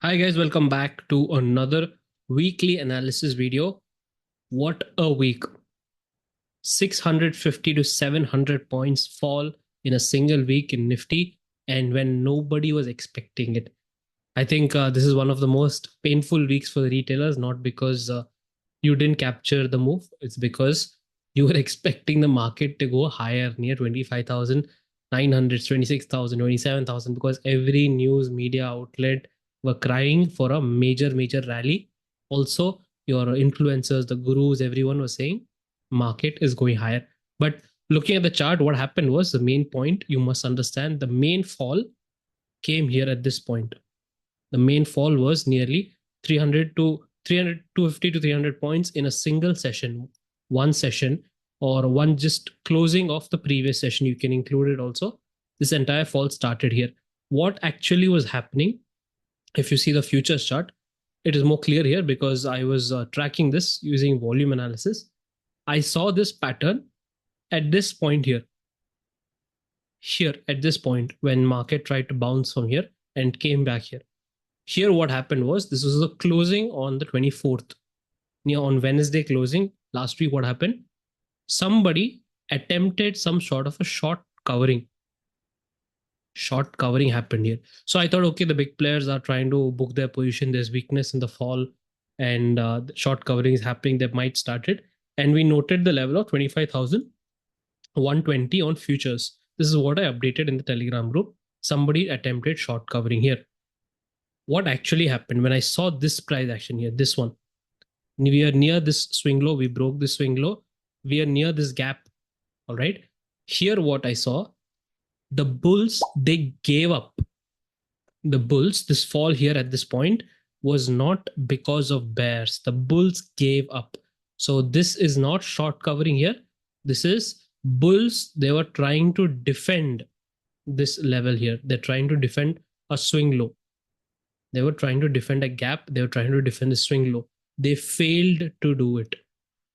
Hi guys, welcome back to another weekly analysis video. What a week. 650 to 700 points fall in a single week in Nifty, and when nobody was expecting it. I think this is one of the most painful weeks for the retailers, not because you didn't capture the move, it's because you were expecting the market to go higher near 25,900, 26,000, 27,000, because every news media outlet were crying for a major rally. Also, your influencers, the gurus, everyone was saying market is going higher. But looking at the chart, what happened was the main point you must understand the main fall came here at this point. The main fall was nearly 300 to 300, 250 to 300 points in a single session, one session, or one just closing of the previous session. You can include it also. This entire fall started here. What actually was happening, if you see the futures chart, it is more clear here because I was tracking this using volume analysis. I saw this pattern at this point here. Here at this point when market tried to bounce from here and came back here. Here what happened was this was the closing on the 24th. On Wednesday closing last week, what happened? Somebody attempted some sort of a short covering. Short covering happened here. So I thought, okay, the big players are trying to book their position. There's weakness in the fall and the short covering is happening. They might start it. And we noted the level of 25,120 on futures. This is what I updated in the Telegram group. Somebody attempted short covering here. What actually happened when I saw this price action here, this one, we are near this swing low, we broke this swing low, we are near this gap. All right, here what I saw, the bulls, they gave up. The bulls, this fall here at this point was not because of bears. The bulls gave up. So this is not short covering here. This is bulls. They were trying to defend this level here. They're trying to defend a swing low. They were trying to defend a gap. They were trying to defend the swing low. They failed to do it.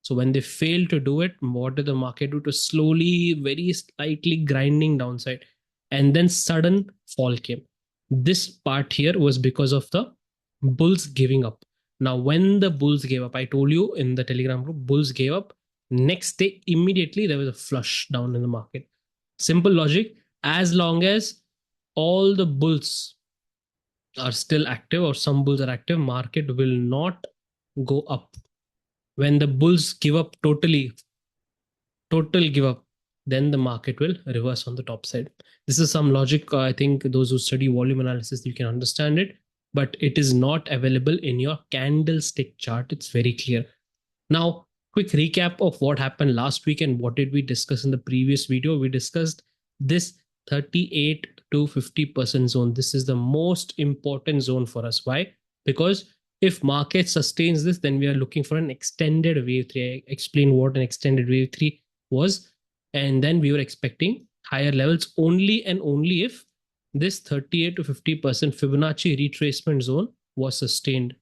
So when they failed to do it, what did the market do? To slowly, very slightly grinding downside, and then sudden fall came. This part here was because of the bulls giving up. Now, when the bulls gave up, I told you in the Telegram group, bulls gave up. Next day, immediately there was a flush down in the market. Simple logic. As long as all the bulls are still active or some bulls are active, market will not go up. When the bulls give up totally, total give up, then the market will reverse on the top side. This is some logic. I think those who study volume analysis, you can understand it, but it is not available in your candlestick chart. It's very clear. Now, quick recap of what happened last week and what did we discuss in the previous video. We discussed this 38 to 50% zone. This is the most important zone for us. Why? Because if market sustains this, then we are looking for an extended wave 3. I explained what an extended wave 3 was. And then we were expecting higher levels only and only if this 38 to 50% Fibonacci retracement zone was sustained.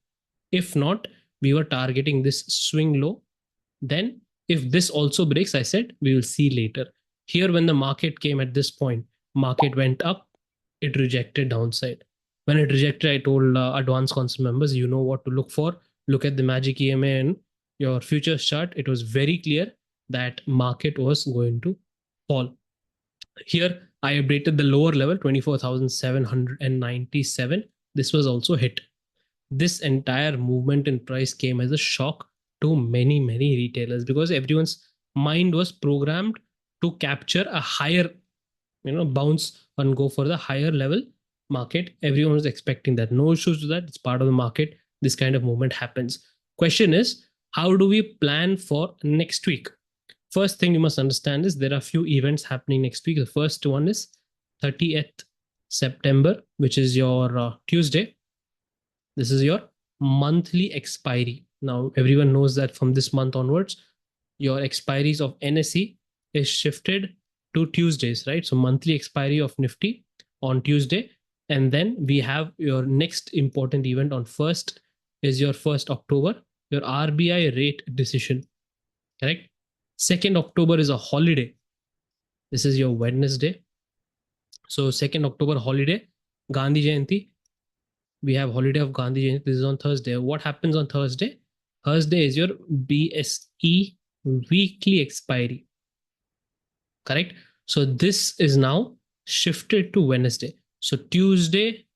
If not, we were targeting this swing low. Then if this also breaks, I said, we will see later. Here, when the market came at this point, market went up, it rejected downside. When it rejected, I told advanced console members, you know what to look for. Look at the magic EMA and your futures chart. It was very clear that market was going to fall. Here, I updated the lower level, 24,797. This was also hit. This entire movement in price came as a shock to many retailers because everyone's mind was programmed to capture a higher, bounce and go for the higher level market. Everyone was expecting that. No issues to that. It's part of the market. This kind of movement happens. Question is, how do we plan for next week? First thing you must understand is there are a few events happening next week. The first one is 30th September, which is your Tuesday. This is your monthly expiry. Now, everyone knows that from this month onwards, your expiries of NSE is shifted to Tuesdays, right? So monthly expiry of Nifty on Tuesday. And then we have your next important event on 1st is your 1st October, your RBI rate decision, correct? 2nd October is a holiday. This is your Wednesday. So 2nd October holiday, Gandhi Jayanti. We have holiday of Gandhi Jayanti. This is on Thursday. What happens on Thursday? Thursday is your BSE weekly expiry. Correct? So this is now shifted to Wednesday. So Tuesday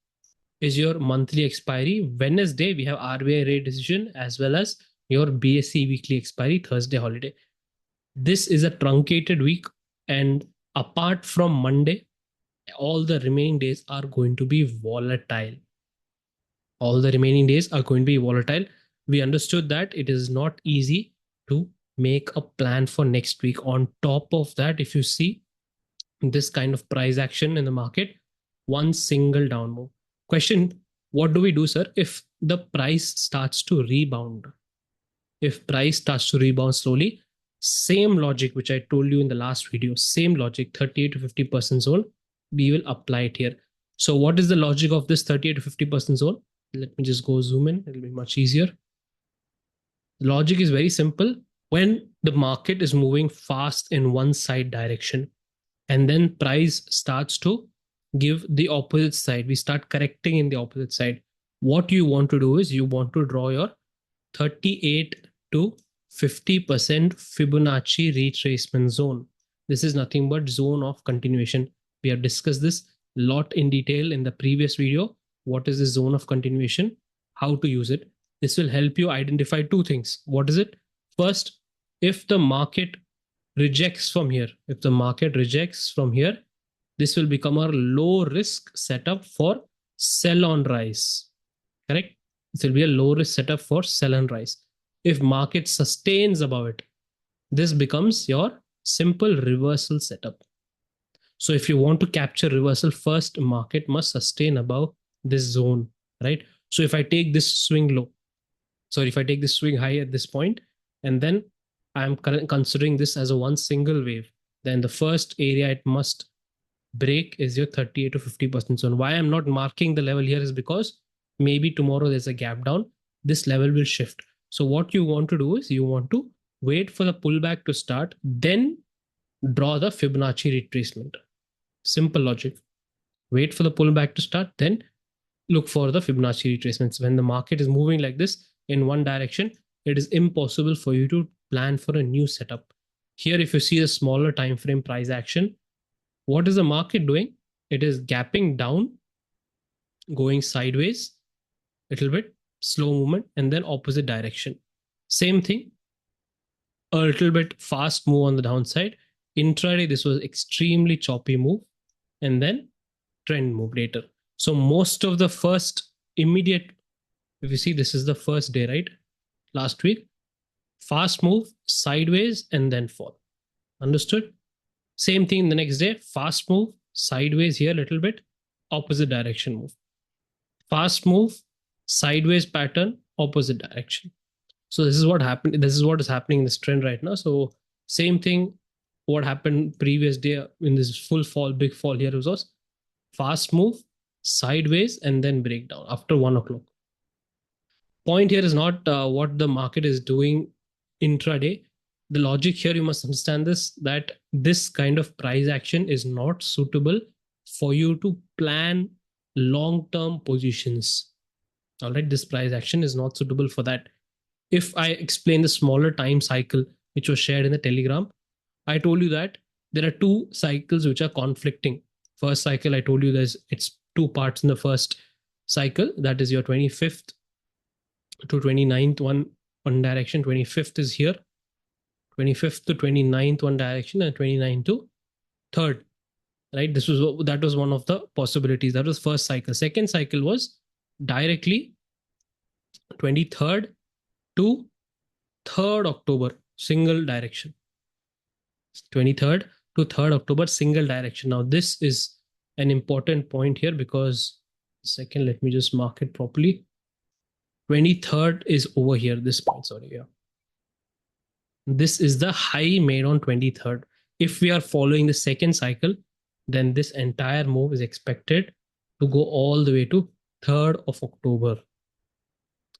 is your monthly expiry. Wednesday, we have RBI rate decision as well as your BSE weekly expiry, Thursday holiday. This is a truncated week. And apart from Monday, all the remaining days are going to be volatile. All the remaining days are going to be volatile. We understood that it is not easy to make a plan for next week. On top of that, if you see this kind of price action in the market, one single down move. Question, what do we do, sir, if the price starts to rebound? If price starts to rebound slowly, same logic which I told you in the last video, same logic, 38 to 50% zone, we will apply it here. So what is the logic of this 38 to 50% zone? Let me just go zoom in, it'll be much easier. The logic is very simple. When the market is moving fast in one side direction, and then price starts to give the opposite side, we start correcting in the opposite side, what you want to do is you want to draw your 38 to 50% Fibonacci retracement zone. This is nothing but zone of continuation. We have discussed this a lot in detail in the previous video. What is the zone of continuation? How to use it? This will help you identify two things. What is it? First, if the market rejects from here, if the market rejects from here, this will become a low risk setup for sell on rise. Correct? This will be a low risk setup for sell and rise. If market sustains above it, this becomes your simple reversal setup. So if you want to capture reversal, first market must sustain above this zone, right? So if I take this swing low, sorry, if I take this swing high at this point, and then I'm considering this as a one single wave, then the first area it must break is your 38 to 50% zone. Why I'm not marking the level here is because maybe tomorrow there's a gap down, this level will shift. So what you want to do is you want to wait for the pullback to start, then draw the Fibonacci retracement. Simple logic. Wait for the pullback to start, then look for the Fibonacci retracements. When the market is moving like this in one direction, it is impossible for you to plan for a new setup. Here, if you see a smaller time frame price action, what is the market doing? It is gapping down, going sideways, a little bit, slow movement, and then opposite direction. Same thing, a little bit fast move on the downside. Intraday, this was extremely choppy move, and then trend move later. So most of the first immediate, if you see, this is the first day, right? Last week, fast move, sideways, and then fall. Understood? Same thing the next day, fast move, sideways here a little bit, opposite direction move. Fast move, sideways pattern, opposite direction. So this is what happened. This is what is happening in this trend right now. So same thing, what happened previous day in this full fall, big fall here was fast move, sideways, and then breakdown after 1 o'clock. Point here is not what the market is doing intraday. The logic here, you must understand this, that this kind of price action is not suitable for you to plan long-term positions. All right, this price action is not suitable for that. If I explain the smaller time cycle, which was shared in the Telegram, I told you that there are two cycles which are conflicting. First cycle, I told you it's two parts in the first cycle. That is your 25th to 29th one direction. 25th is here. 25th to 29th one direction, and 29th to 3rd. Right? That was one of the possibilities. That was first cycle. Second cycle was directly 23rd to 3rd October, single direction. 23rd to 3rd October, single direction. Now, this is an important point here because, second, let me just mark it properly. 23rd is over here, this point, sorry. Yeah. This is the high made on 23rd. If we are following the second cycle, then this entire move is expected to go all the way to 3rd of October.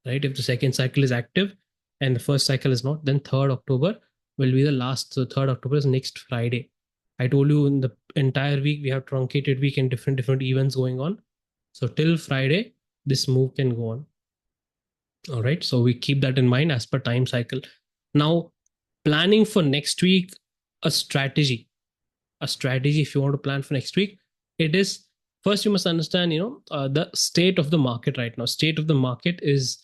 Right? If the second cycle is active and the first cycle is not, then 3rd October will be the last. So 3rd October is next Friday. I told you in the entire week, we have truncated week and different events going on. So till Friday, this move can go on. All right, so we keep that in mind as per time cycle. Now, planning for next week, a strategy. If you want to plan for next week, it is first you must understand, the state of the market right now. State of the market is,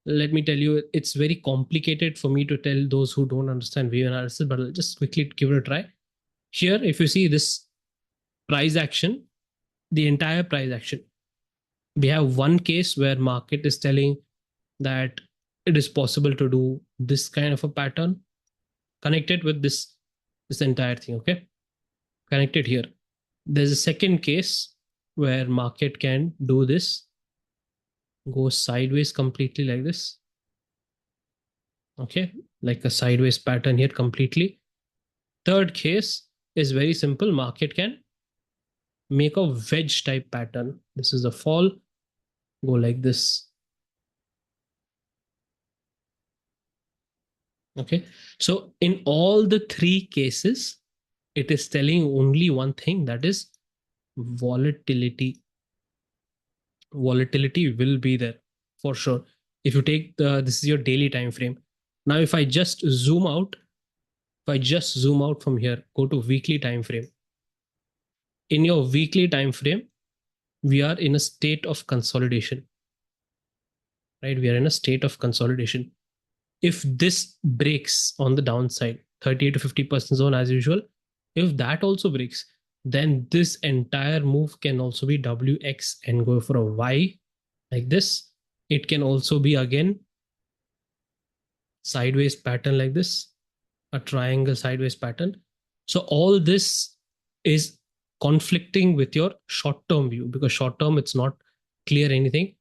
let me tell you, it's very complicated for me to tell those who don't understand wave analysis, but I'll just quickly give it a try. Here, if you see this price action, the entire price action, we have one case where market is telling that it is possible to do this kind of a pattern connected with this entire thing. Okay, connected here. There's a second case where market can do this, go sideways completely like this. Okay, like a sideways pattern here completely. Third case is very simple. Market can make a wedge type pattern. This is a fall, go like this. Okay, so in all the three cases, it is telling only one thing, that is volatility. Volatility will be there for sure. If you take this is your daily time frame. Now, if I just zoom out, from here, go to weekly time frame. In your weekly time frame, we are in a state of consolidation, right? We are in a state of consolidation. If this breaks on the downside, 38 to 50% zone as usual, if that also breaks, then this entire move can also be WX and go for a Y like this. It can also be again sideways pattern like this, a triangle sideways pattern. So all this is conflicting with your short-term view, because short-term it's not clear anything.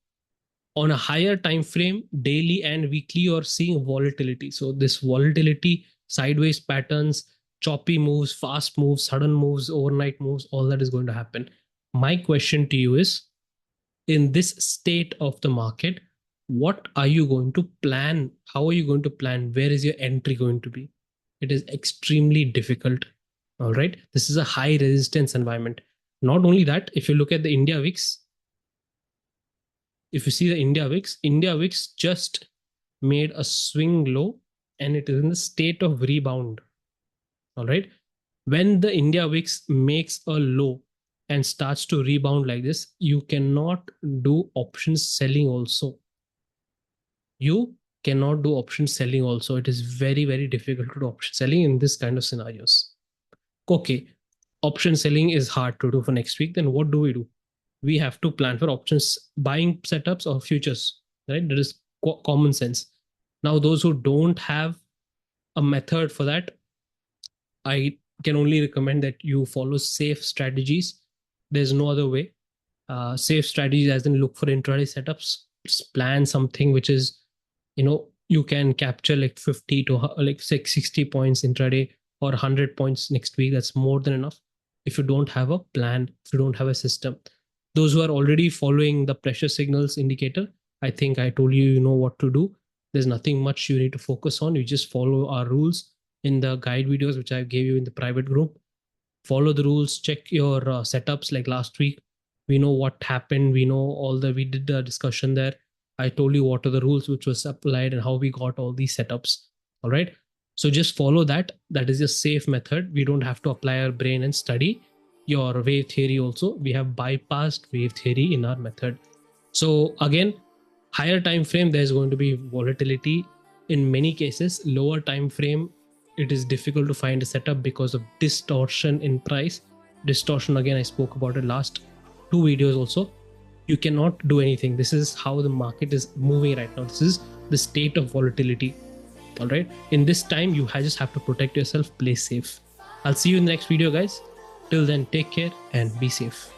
On a higher time frame, daily and weekly, you're seeing volatility. So this volatility, sideways patterns, choppy moves, fast moves, sudden moves, overnight moves, all that is going to happen. My question to you is, in this state of the market, what are you going to plan? How are you going to plan? Where is your entry going to be? It is extremely difficult. All right. This is a high resistance environment. Not only that, if you look at the India VIX, if you see the India VIX just made a swing low and it is in the state of rebound. All right. When the India VIX makes a low and starts to rebound like this, you cannot do options selling also. You cannot do option selling also. It is very, very difficult to do option selling in this kind of scenarios. Okay, option selling is hard to do for next week. Then what do? We have to plan for options buying setups or futures, right? That is common sense. Now, those who don't have a method for that, I can only recommend that you follow safe strategies. There's no other way. Safe strategies as in look for intraday setups, plan something which is, you can capture like 50 to like 60 points intraday or 100 points next week. That's more than enough. If you don't have a plan, if you don't have a system, those who are already following the pressure signals indicator, I think I told you, you know what to do. There's nothing much you need to focus on. You just follow our rules in the guide videos, which I gave you in the private group. Follow the rules, check your setups. Like last week, we know what happened. We did the discussion there. I told you what are the rules which was applied and how we got all these setups. All right. So just follow that. That is a safe method. We don't have to apply our brain and study your wave theory also. We have bypassed wave theory in our method. So again, higher time frame, there's going to be volatility. In many cases, lower time frame, it is difficult to find a setup because of distortion in price. Distortion, again, I spoke about it last 2 videos also. You cannot do anything. This is how the market is moving right now. This is the state of volatility. All right. In this time, you just have to protect yourself, play safe. I'll see you in the next video, guys. Till then, take care and be safe.